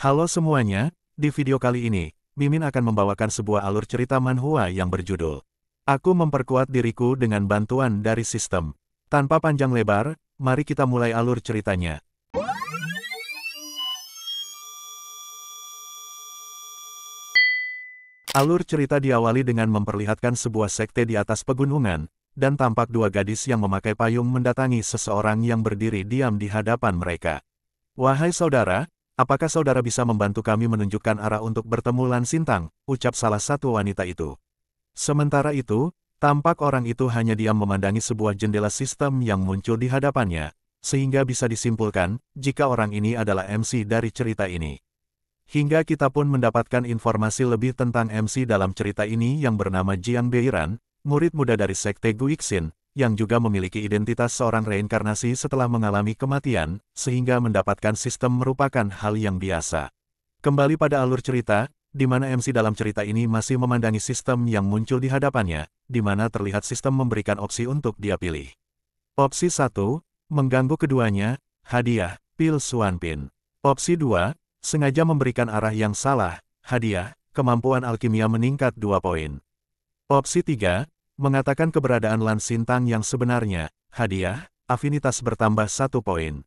Halo semuanya, di video kali ini, Mimin akan membawakan sebuah alur cerita manhwa yang berjudul Aku Memperkuat Diriku dengan Bantuan dari Sistem. Tanpa panjang lebar, mari kita mulai alur ceritanya. Alur cerita diawali dengan memperlihatkan sebuah sekte di atas pegunungan, dan tampak dua gadis yang memakai payung mendatangi seseorang yang berdiri diam di hadapan mereka. "Wahai saudara, apakah saudara bisa membantu kami menunjukkan arah untuk bertemu Lan Sintang?" ucap salah satu wanita itu. Sementara itu, tampak orang itu hanya diam memandangi sebuah jendela sistem yang muncul di hadapannya, sehingga bisa disimpulkan, jika orang ini adalah MC dari cerita ini. Hingga kita pun mendapatkan informasi lebih tentang MC dalam cerita ini yang bernama Jiang Beiran, murid muda dari Sekte Guixin, yang juga memiliki identitas seorang reinkarnasi setelah mengalami kematian, sehingga mendapatkan sistem merupakan hal yang biasa. Kembali pada alur cerita, di mana MC dalam cerita ini masih memandangi sistem yang muncul di hadapannya, di mana terlihat sistem memberikan opsi untuk dia pilih. Opsi 1, mengganggu keduanya, hadiah, pil Suanpin. Opsi 2, sengaja memberikan arah yang salah, hadiah, kemampuan alkimia meningkat 2 poin. Opsi 3, mengatakan keberadaan Lan Sintang yang sebenarnya, hadiah, afinitas bertambah 1 poin.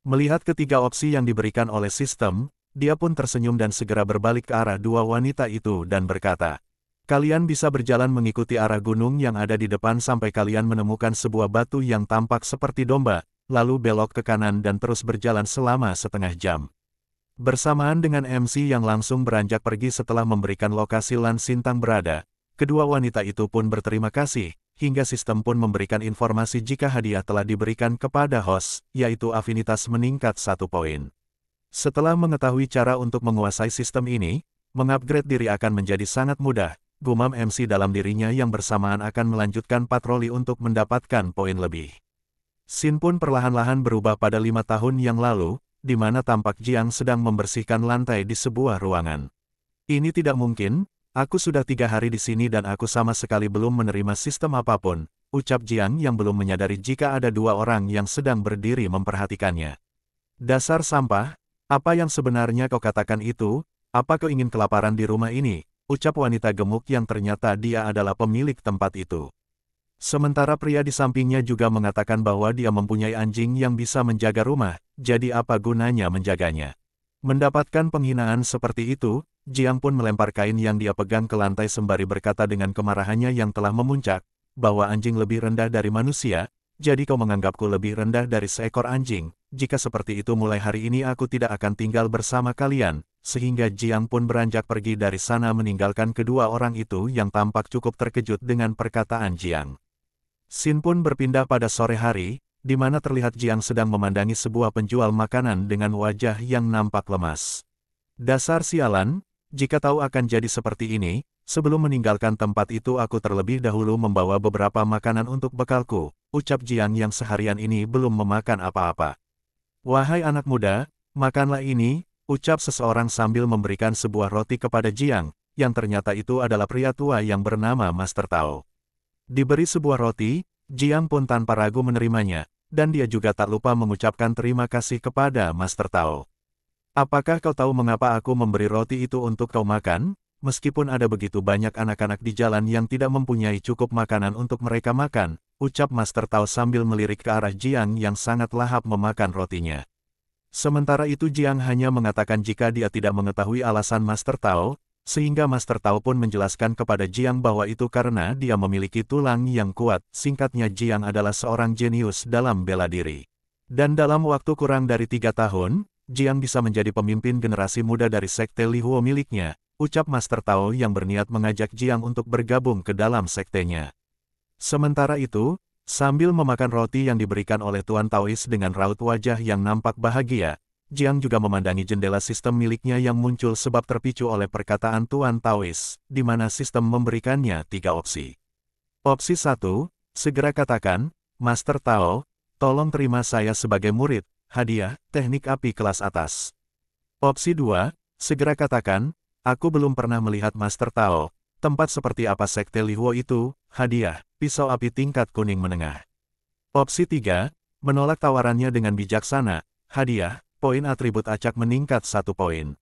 Melihat ketiga opsi yang diberikan oleh sistem, dia pun tersenyum dan segera berbalik ke arah dua wanita itu dan berkata, "Kalian bisa berjalan mengikuti arah gunung yang ada di depan sampai kalian menemukan sebuah batu yang tampak seperti domba, lalu belok ke kanan dan terus berjalan selama setengah jam." Bersamaan dengan MC yang langsung beranjak pergi setelah memberikan lokasi Lan Sintang berada, kedua wanita itu pun berterima kasih, hingga sistem pun memberikan informasi jika hadiah telah diberikan kepada host, yaitu afinitas meningkat 1 poin. Setelah mengetahui cara untuk menguasai sistem ini, mengupgrade diri akan menjadi sangat mudah, gumam MC dalam dirinya yang bersamaan akan melanjutkan patroli untuk mendapatkan poin lebih. Scene pun perlahan-lahan berubah pada 5 tahun yang lalu, di mana tampak Jiang sedang membersihkan lantai di sebuah ruangan. "Ini tidak mungkin, aku sudah 3 hari di sini dan aku sama sekali belum menerima sistem apapun," ucap Jiang yang belum menyadari jika ada dua orang yang sedang berdiri memperhatikannya. "Dasar sampah, apa yang sebenarnya kau katakan itu? Apa kau ingin kelaparan di rumah ini?" ucap wanita gemuk yang ternyata dia adalah pemilik tempat itu. Sementara pria di sampingnya juga mengatakan bahwa dia mempunyai anjing yang bisa menjaga rumah, jadi apa gunanya menjaganya. Mendapatkan penghinaan seperti itu, Jiang pun melempar kain yang dia pegang ke lantai sembari berkata dengan kemarahannya yang telah memuncak, bahwa anjing lebih rendah dari manusia, jadi kau menganggapku lebih rendah dari seekor anjing, jika seperti itu mulai hari ini aku tidak akan tinggal bersama kalian, sehingga Jiang pun beranjak pergi dari sana meninggalkan kedua orang itu yang tampak cukup terkejut dengan perkataan Jiang. Scene pun berpindah pada sore hari, di mana terlihat Jiang sedang memandangi sebuah penjual makanan dengan wajah yang nampak lemas. "Dasar sialan, jika tahu akan jadi seperti ini, sebelum meninggalkan tempat itu aku terlebih dahulu membawa beberapa makanan untuk bekalku," ucap Jiang yang seharian ini belum memakan apa-apa. "Wahai anak muda, makanlah ini," ucap seseorang sambil memberikan sebuah roti kepada Jiang, yang ternyata itu adalah pria tua yang bernama Master Tao. Diberi sebuah roti, Jiang pun tanpa ragu menerimanya, dan dia juga tak lupa mengucapkan terima kasih kepada Master Tao. "Apakah kau tahu mengapa aku memberi roti itu untuk kau makan? Meskipun ada begitu banyak anak-anak di jalan yang tidak mempunyai cukup makanan untuk mereka makan," ucap Master Tao sambil melirik ke arah Jiang yang sangat lahap memakan rotinya. Sementara itu Jiang hanya mengatakan jika dia tidak mengetahui alasan Master Tao, sehingga Master Tao pun menjelaskan kepada Jiang bahwa itu karena dia memiliki tulang yang kuat. Singkatnya Jiang adalah seorang jenius dalam bela diri. Dan dalam waktu kurang dari 3 tahun, Jiang bisa menjadi pemimpin generasi muda dari sekte Lihuo miliknya, ucap Master Tao yang berniat mengajak Jiang untuk bergabung ke dalam sektenya. Sementara itu, sambil memakan roti yang diberikan oleh Tuan Taois dengan raut wajah yang nampak bahagia, Jiang juga memandangi jendela sistem miliknya yang muncul sebab terpicu oleh perkataan Tuan Taois, di mana sistem memberikannya 3 opsi. Opsi 1, segera katakan, "Master Tao, tolong terima saya sebagai murid, hadiah, teknik api kelas atas." Opsi 2, segera katakan, "Aku belum pernah melihat Master Tao, tempat seperti apa sekte Lihuo itu, hadiah, pisau api tingkat kuning menengah." Opsi 3, menolak tawarannya dengan bijaksana, hadiah, poin atribut acak meningkat 1 poin.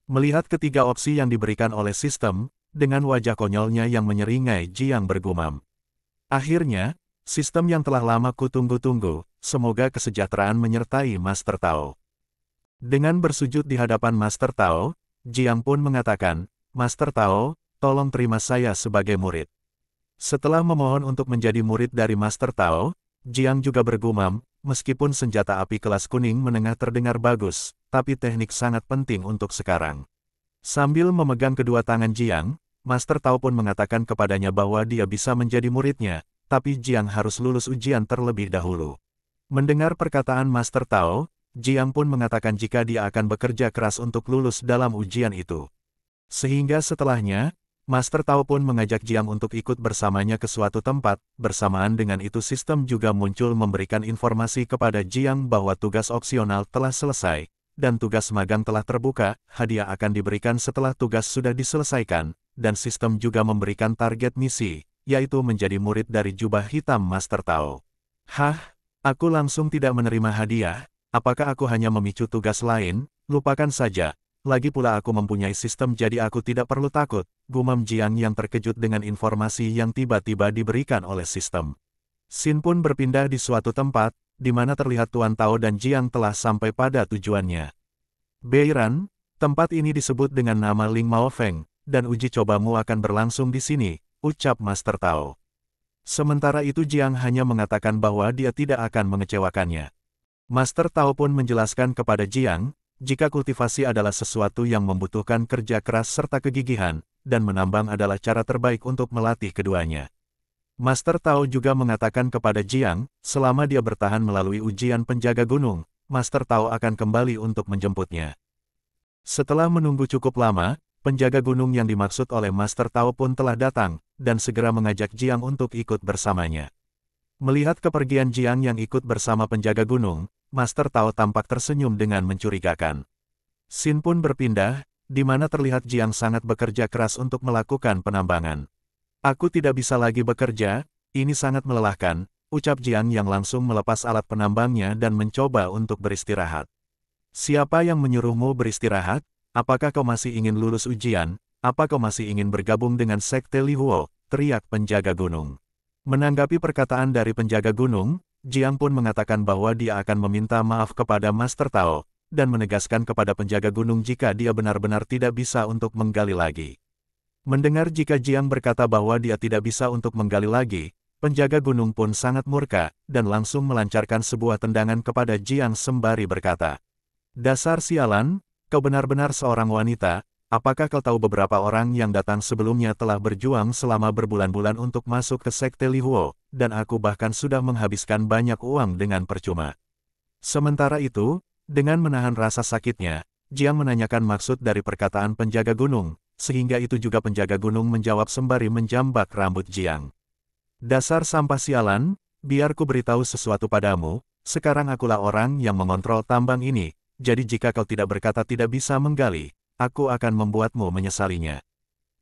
Melihat ketiga opsi yang diberikan oleh sistem, dengan wajah konyolnya yang menyeringai, Jiang bergumam. Akhirnya, sistem yang telah lama kutunggu-tunggu, semoga kesejahteraan menyertai Master Tao. Dengan bersujud di hadapan Master Tao, Jiang pun mengatakan, Master Tao, tolong terima saya sebagai murid. Setelah memohon untuk menjadi murid dari Master Tao, Jiang juga bergumam, meskipun senjata api kelas kuning menengah terdengar bagus, tapi teknik sangat penting untuk sekarang. Sambil memegang kedua tangan Jiang, Master Tao pun mengatakan kepadanya bahwa dia bisa menjadi muridnya, tapi Jiang harus lulus ujian terlebih dahulu. Mendengar perkataan Master Tao, Jiang pun mengatakan jika dia akan bekerja keras untuk lulus dalam ujian itu. Sehingga setelahnya, Master Tao pun mengajak Jiang untuk ikut bersamanya ke suatu tempat, bersamaan dengan itu sistem juga muncul memberikan informasi kepada Jiang bahwa tugas opsional telah selesai, dan tugas magang telah terbuka, hadiah akan diberikan setelah tugas sudah diselesaikan, dan sistem juga memberikan target misi, yaitu menjadi murid dari jubah hitam Master Tao. Hah, aku langsung tidak menerima hadiah, apakah aku hanya memicu tugas lain? Lupakan saja. Lagi pula aku mempunyai sistem jadi aku tidak perlu takut, gumam Jiang yang terkejut dengan informasi yang tiba-tiba diberikan oleh sistem. Xin pun berpindah di suatu tempat, di mana terlihat Tuan Tao dan Jiang telah sampai pada tujuannya. Beiran, tempat ini disebut dengan nama Ling Mao Feng, dan uji cobamu akan berlangsung di sini, ucap Master Tao. Sementara itu Jiang hanya mengatakan bahwa dia tidak akan mengecewakannya. Master Tao pun menjelaskan kepada Jiang, jika kultivasi adalah sesuatu yang membutuhkan kerja keras serta kegigihan, dan menambang adalah cara terbaik untuk melatih keduanya. Master Tao juga mengatakan kepada Jiang, selama dia bertahan melalui ujian penjaga gunung, Master Tao akan kembali untuk menjemputnya. Setelah menunggu cukup lama, penjaga gunung yang dimaksud oleh Master Tao pun telah datang, dan segera mengajak Jiang untuk ikut bersamanya. Melihat kepergian Jiang yang ikut bersama penjaga gunung, Master Tao tampak tersenyum dengan mencurigakan. Xin pun berpindah, di mana terlihat Jiang sangat bekerja keras untuk melakukan penambangan. Aku tidak bisa lagi bekerja, ini sangat melelahkan, ucap Jiang yang langsung melepas alat penambangnya dan mencoba untuk beristirahat. Siapa yang menyuruhmu beristirahat? Apakah kau masih ingin lulus ujian? Apa kau masih ingin bergabung dengan Sekte Lihuo? Teriak penjaga gunung. Menanggapi perkataan dari penjaga gunung, Jiang pun mengatakan bahwa dia akan meminta maaf kepada Master Tao, dan menegaskan kepada penjaga gunung jika dia benar-benar tidak bisa untuk menggali lagi. Mendengar jika Jiang berkata bahwa dia tidak bisa untuk menggali lagi, penjaga gunung pun sangat murka, dan langsung melancarkan sebuah tendangan kepada Jiang sembari berkata, "Dasar sialan, kau benar-benar seorang wanita. Apakah kau tahu beberapa orang yang datang sebelumnya telah berjuang selama berbulan-bulan untuk masuk ke Sekte Lihuo, dan aku bahkan sudah menghabiskan banyak uang dengan percuma." Sementara itu, dengan menahan rasa sakitnya, Jiang menanyakan maksud dari perkataan penjaga gunung, sehingga itu juga penjaga gunung menjawab sembari menjambak rambut Jiang. "Dasar sampah sialan, biar ku beritahu sesuatu padamu, sekarang akulah orang yang mengontrol tambang ini, jadi jika kau tidak berkata tidak bisa menggali, aku akan membuatmu menyesalinya."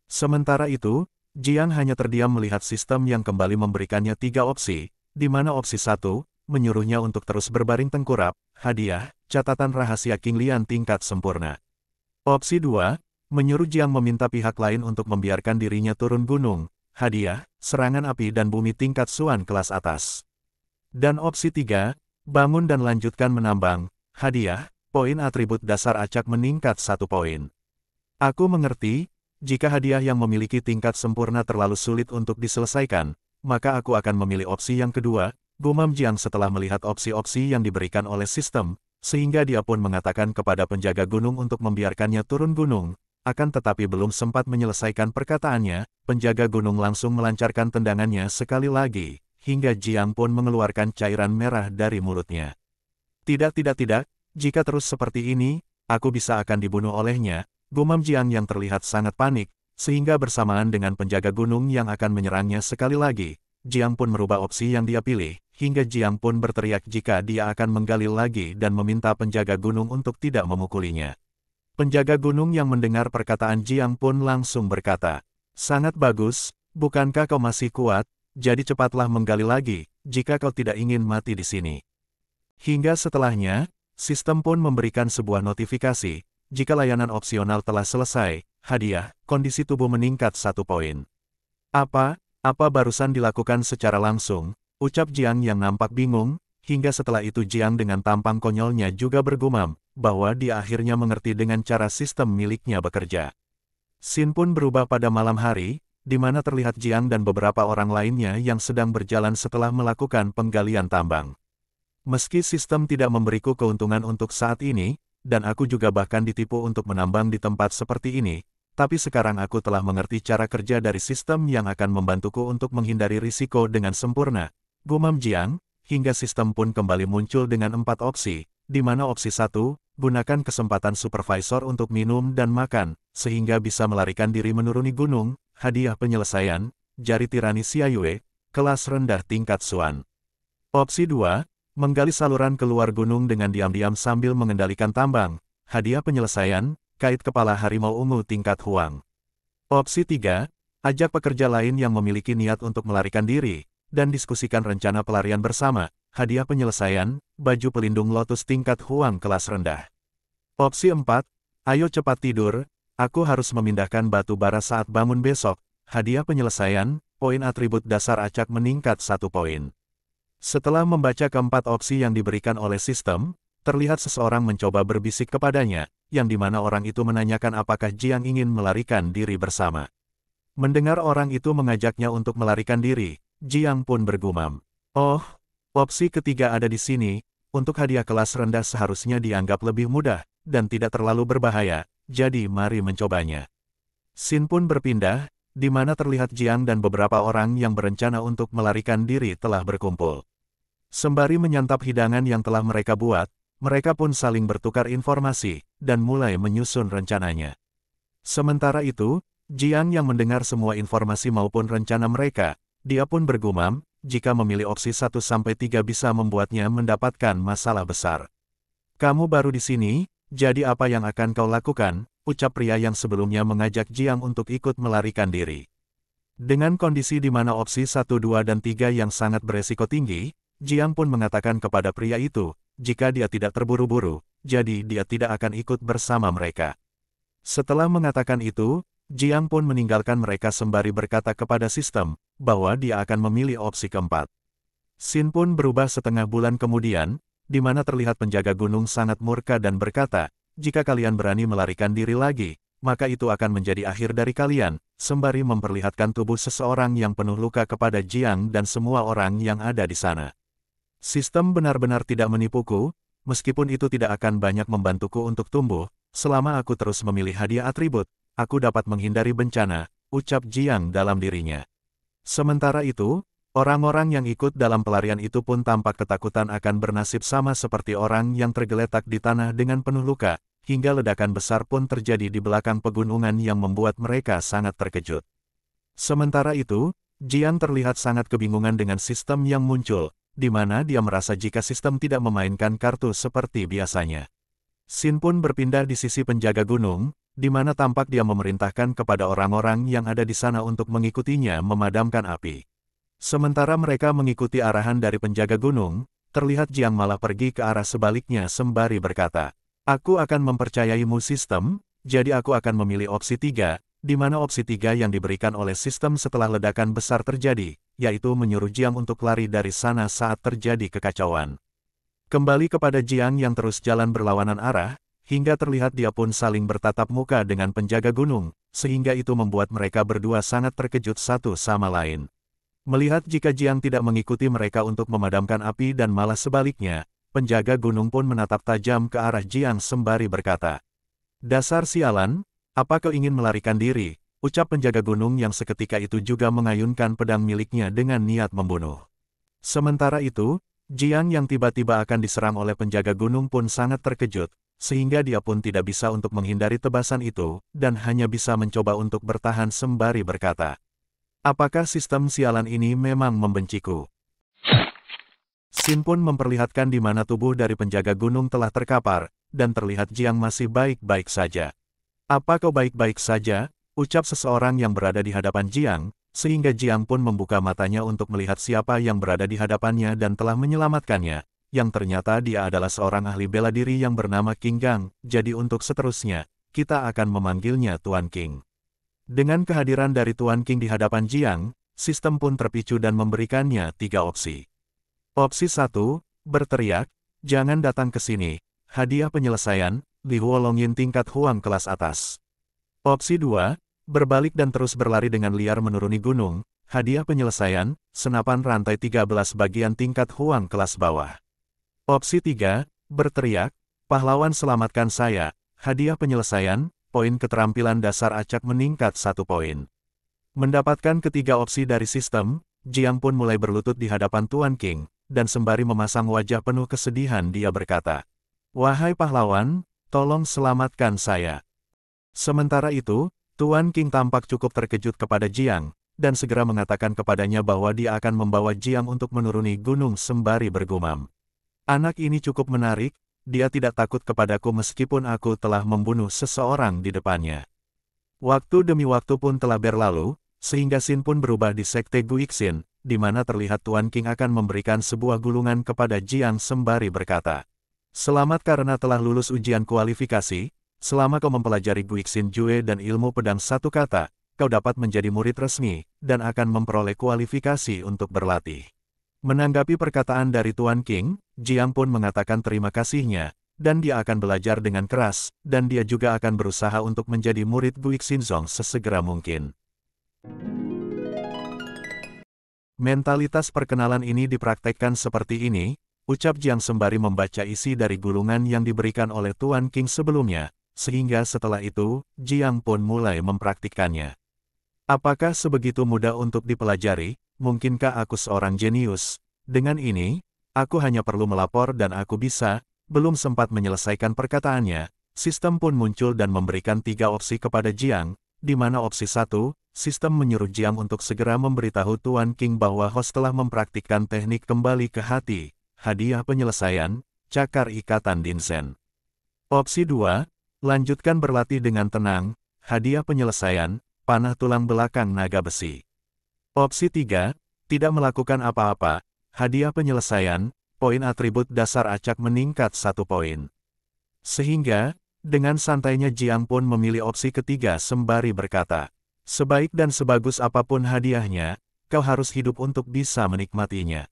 Sementara itu, Jiang hanya terdiam melihat sistem yang kembali memberikannya 3 opsi, di mana opsi 1, menyuruhnya untuk terus berbaring tengkurap, hadiah, catatan rahasia King Lian tingkat sempurna. Opsi 2, menyuruh Jiang meminta pihak lain untuk membiarkan dirinya turun gunung, hadiah, serangan api dan bumi tingkat Suan kelas atas. Dan opsi 3, bangun dan lanjutkan menambang, hadiah, poin atribut dasar acak meningkat 1 poin. Aku mengerti, jika hadiah yang memiliki tingkat sempurna terlalu sulit untuk diselesaikan, maka aku akan memilih opsi yang kedua, gumam Jiang setelah melihat opsi-opsi yang diberikan oleh sistem, sehingga dia pun mengatakan kepada penjaga gunung untuk membiarkannya turun gunung, akan tetapi belum sempat menyelesaikan perkataannya, penjaga gunung langsung melancarkan tendangannya sekali lagi, hingga Jiang pun mengeluarkan cairan merah dari mulutnya. Tidak, jika terus seperti ini, aku bisa akan dibunuh olehnya, gumam Jiang yang terlihat sangat panik, sehingga bersamaan dengan penjaga gunung yang akan menyerangnya sekali lagi, Jiang pun merubah opsi yang dia pilih, hingga Jiang pun berteriak jika dia akan menggali lagi dan meminta penjaga gunung untuk tidak memukulinya. Penjaga gunung yang mendengar perkataan Jiang pun langsung berkata, "Sangat bagus, bukankah kau masih kuat? Jadi cepatlah menggali lagi, jika kau tidak ingin mati di sini." Hingga setelahnya, sistem pun memberikan sebuah notifikasi, jika layanan opsional telah selesai, hadiah, kondisi tubuh meningkat 1 poin. Apa barusan dilakukan secara langsung? Ucap Jiang yang nampak bingung, hingga setelah itu Jiang dengan tampang konyolnya juga bergumam, bahwa dia akhirnya mengerti dengan cara sistem miliknya bekerja. Scene pun berubah pada malam hari, di mana terlihat Jiang dan beberapa orang lainnya yang sedang berjalan setelah melakukan penggalian tambang. Meski sistem tidak memberiku keuntungan untuk saat ini, dan aku juga bahkan ditipu untuk menambang di tempat seperti ini, tapi sekarang aku telah mengerti cara kerja dari sistem yang akan membantuku untuk menghindari risiko dengan sempurna, gumam Jiang, hingga sistem pun kembali muncul dengan 4 opsi, di mana opsi 1, gunakan kesempatan supervisor untuk minum dan makan, sehingga bisa melarikan diri menuruni gunung, hadiah penyelesaian, jari tirani Xiayue, kelas rendah tingkat Xuan. Opsi 2, menggali saluran keluar gunung dengan diam-diam sambil mengendalikan tambang, hadiah penyelesaian, kait kepala harimau ungu tingkat Huang. Opsi 3, ajak pekerja lain yang memiliki niat untuk melarikan diri, dan diskusikan rencana pelarian bersama, hadiah penyelesaian, baju pelindung lotus tingkat Huang kelas rendah. Opsi 4, ayo cepat tidur, aku harus memindahkan batu bara saat bangun besok, hadiah penyelesaian, poin atribut dasar acak meningkat 1 poin. Setelah membaca keempat opsi yang diberikan oleh sistem, terlihat seseorang mencoba berbisik kepadanya, yang dimana orang itu menanyakan apakah Jiang ingin melarikan diri bersama. Mendengar orang itu mengajaknya untuk melarikan diri, Jiang pun bergumam. Oh, opsi ketiga ada di sini, untuk hadiah kelas rendah seharusnya dianggap lebih mudah, dan tidak terlalu berbahaya, jadi mari mencobanya. Scene pun berpindah, di mana terlihat Jiang dan beberapa orang yang berencana untuk melarikan diri telah berkumpul. Sembari menyantap hidangan yang telah mereka buat, mereka pun saling bertukar informasi, dan mulai menyusun rencananya. Sementara itu, Jiang yang mendengar semua informasi maupun rencana mereka, dia pun bergumam, jika memilih opsi 1-3 bisa membuatnya mendapatkan masalah besar. Kamu baru di sini, jadi apa yang akan kau lakukan? Ucap pria yang sebelumnya mengajak Jiang untuk ikut melarikan diri. Dengan kondisi di mana opsi 1, 2, dan 3 yang sangat beresiko tinggi, Jiang pun mengatakan kepada pria itu, jika dia tidak terburu-buru, jadi dia tidak akan ikut bersama mereka. Setelah mengatakan itu, Jiang pun meninggalkan mereka sembari berkata kepada sistem, bahwa dia akan memilih opsi keempat. Scene pun berubah setengah bulan kemudian, di mana terlihat penjaga gunung sangat murka dan berkata, jika kalian berani melarikan diri lagi, maka itu akan menjadi akhir dari kalian, sembari memperlihatkan tubuh seseorang yang penuh luka kepada Jiang dan semua orang yang ada di sana. Sistem benar-benar tidak menipuku, meskipun itu tidak akan banyak membantuku untuk tumbuh, selama aku terus memilih hadiah atribut, aku dapat menghindari bencana, ucap Jiang dalam dirinya. Sementara itu, orang-orang yang ikut dalam pelarian itu pun tampak ketakutan akan bernasib sama seperti orang yang tergeletak di tanah dengan penuh luka, hingga ledakan besar pun terjadi di belakang pegunungan yang membuat mereka sangat terkejut. Sementara itu, Jiang terlihat sangat kebingungan dengan sistem yang muncul, di mana dia merasa jika sistem tidak memainkan kartu seperti biasanya. Scene pun berpindah di sisi penjaga gunung, di mana tampak dia memerintahkan kepada orang-orang yang ada di sana untuk mengikutinya memadamkan api. Sementara mereka mengikuti arahan dari penjaga gunung, terlihat Jiang malah pergi ke arah sebaliknya sembari berkata, aku akan mempercayaimu sistem, jadi aku akan memilih opsi 3, di mana opsi 3 yang diberikan oleh sistem setelah ledakan besar terjadi, yaitu menyuruh Jiang untuk lari dari sana saat terjadi kekacauan. Kembali kepada Jiang yang terus jalan berlawanan arah, hingga terlihat dia pun saling bertatap muka dengan penjaga gunung, sehingga itu membuat mereka berdua sangat terkejut satu sama lain. Melihat jika Jiang tidak mengikuti mereka untuk memadamkan api dan malah sebaliknya, penjaga gunung pun menatap tajam ke arah Jiang sembari berkata, dasar sialan, apa kau ingin melarikan diri? Ucap penjaga gunung yang seketika itu juga mengayunkan pedang miliknya dengan niat membunuh. Sementara itu, Jiang yang tiba-tiba akan diserang oleh penjaga gunung pun sangat terkejut, sehingga dia pun tidak bisa untuk menghindari tebasan itu, dan hanya bisa mencoba untuk bertahan sembari berkata, apakah sistem sialan ini memang membenciku? Scene pun memperlihatkan di mana tubuh dari penjaga gunung telah terkapar, dan terlihat Jiang masih baik-baik saja. Apa kau baik-baik saja? Ucap seseorang yang berada di hadapan Jiang, sehingga Jiang pun membuka matanya untuk melihat siapa yang berada di hadapannya dan telah menyelamatkannya, yang ternyata dia adalah seorang ahli bela diri yang bernama King Gang, jadi untuk seterusnya, kita akan memanggilnya Tuan King. Dengan kehadiran dari Tuan King di hadapan Jiang, sistem pun terpicu dan memberikannya 3 opsi. Opsi 1, berteriak, jangan datang ke sini, hadiah penyelesaian, Li Huolongyin tingkat Huang kelas atas. Opsi 2, berbalik dan terus berlari dengan liar menuruni gunung, hadiah penyelesaian, senapan rantai 13 bagian tingkat Huang kelas bawah. Opsi 3, berteriak, pahlawan selamatkan saya, hadiah penyelesaian, poin keterampilan dasar acak meningkat 1 poin. Mendapatkan ketiga opsi dari sistem, Jiang pun mulai berlutut di hadapan Tuan King, dan sembari memasang wajah penuh kesedihan dia berkata, "Wahai pahlawan, tolong selamatkan saya." Sementara itu, Tuan King tampak cukup terkejut kepada Jiang, dan segera mengatakan kepadanya bahwa dia akan membawa Jiang untuk menuruni gunung sembari bergumam. Anak ini cukup menarik, dia tidak takut kepadaku meskipun aku telah membunuh seseorang di depannya. Waktu demi waktu pun telah berlalu, sehingga Xin pun berubah di Sekte Guixin, di mana terlihat Tuan King akan memberikan sebuah gulungan kepada Jiang sembari berkata, "Selamat karena telah lulus ujian kualifikasi, selama kau mempelajari Guixin Jue dan ilmu pedang satu kata, kau dapat menjadi murid resmi, dan akan memperoleh kualifikasi untuk berlatih." Menanggapi perkataan dari Tuan King, Jiang pun mengatakan terima kasihnya, dan dia akan belajar dengan keras, dan dia juga akan berusaha untuk menjadi murid Guixinzong sesegera mungkin. Mentalitas perkenalan ini dipraktekkan seperti ini, ucap Jiang sembari membaca isi dari gulungan yang diberikan oleh Tuan King sebelumnya, sehingga setelah itu, Jiang pun mulai mempraktikkannya. Apakah sebegitu mudah untuk dipelajari? Mungkinkah aku seorang jenius? Dengan ini, aku hanya perlu melapor dan aku bisa. Belum sempat menyelesaikan perkataannya, sistem pun muncul dan memberikan 3 opsi kepada Jiang, di mana opsi 1, sistem menyuruh Jiang untuk segera memberitahu Tuan King bahwa host telah mempraktikkan teknik kembali ke hati, hadiah penyelesaian, cakar ikatan Dinsen. Opsi 2, lanjutkan berlatih dengan tenang, hadiah penyelesaian, panah tulang belakang naga besi. Opsi 3, tidak melakukan apa-apa, hadiah penyelesaian, poin atribut dasar acak meningkat 1 poin. Sehingga, dengan santainya Jiang pun memilih opsi ketiga sembari berkata, "Sebaik dan sebagus apapun hadiahnya, kau harus hidup untuk bisa menikmatinya."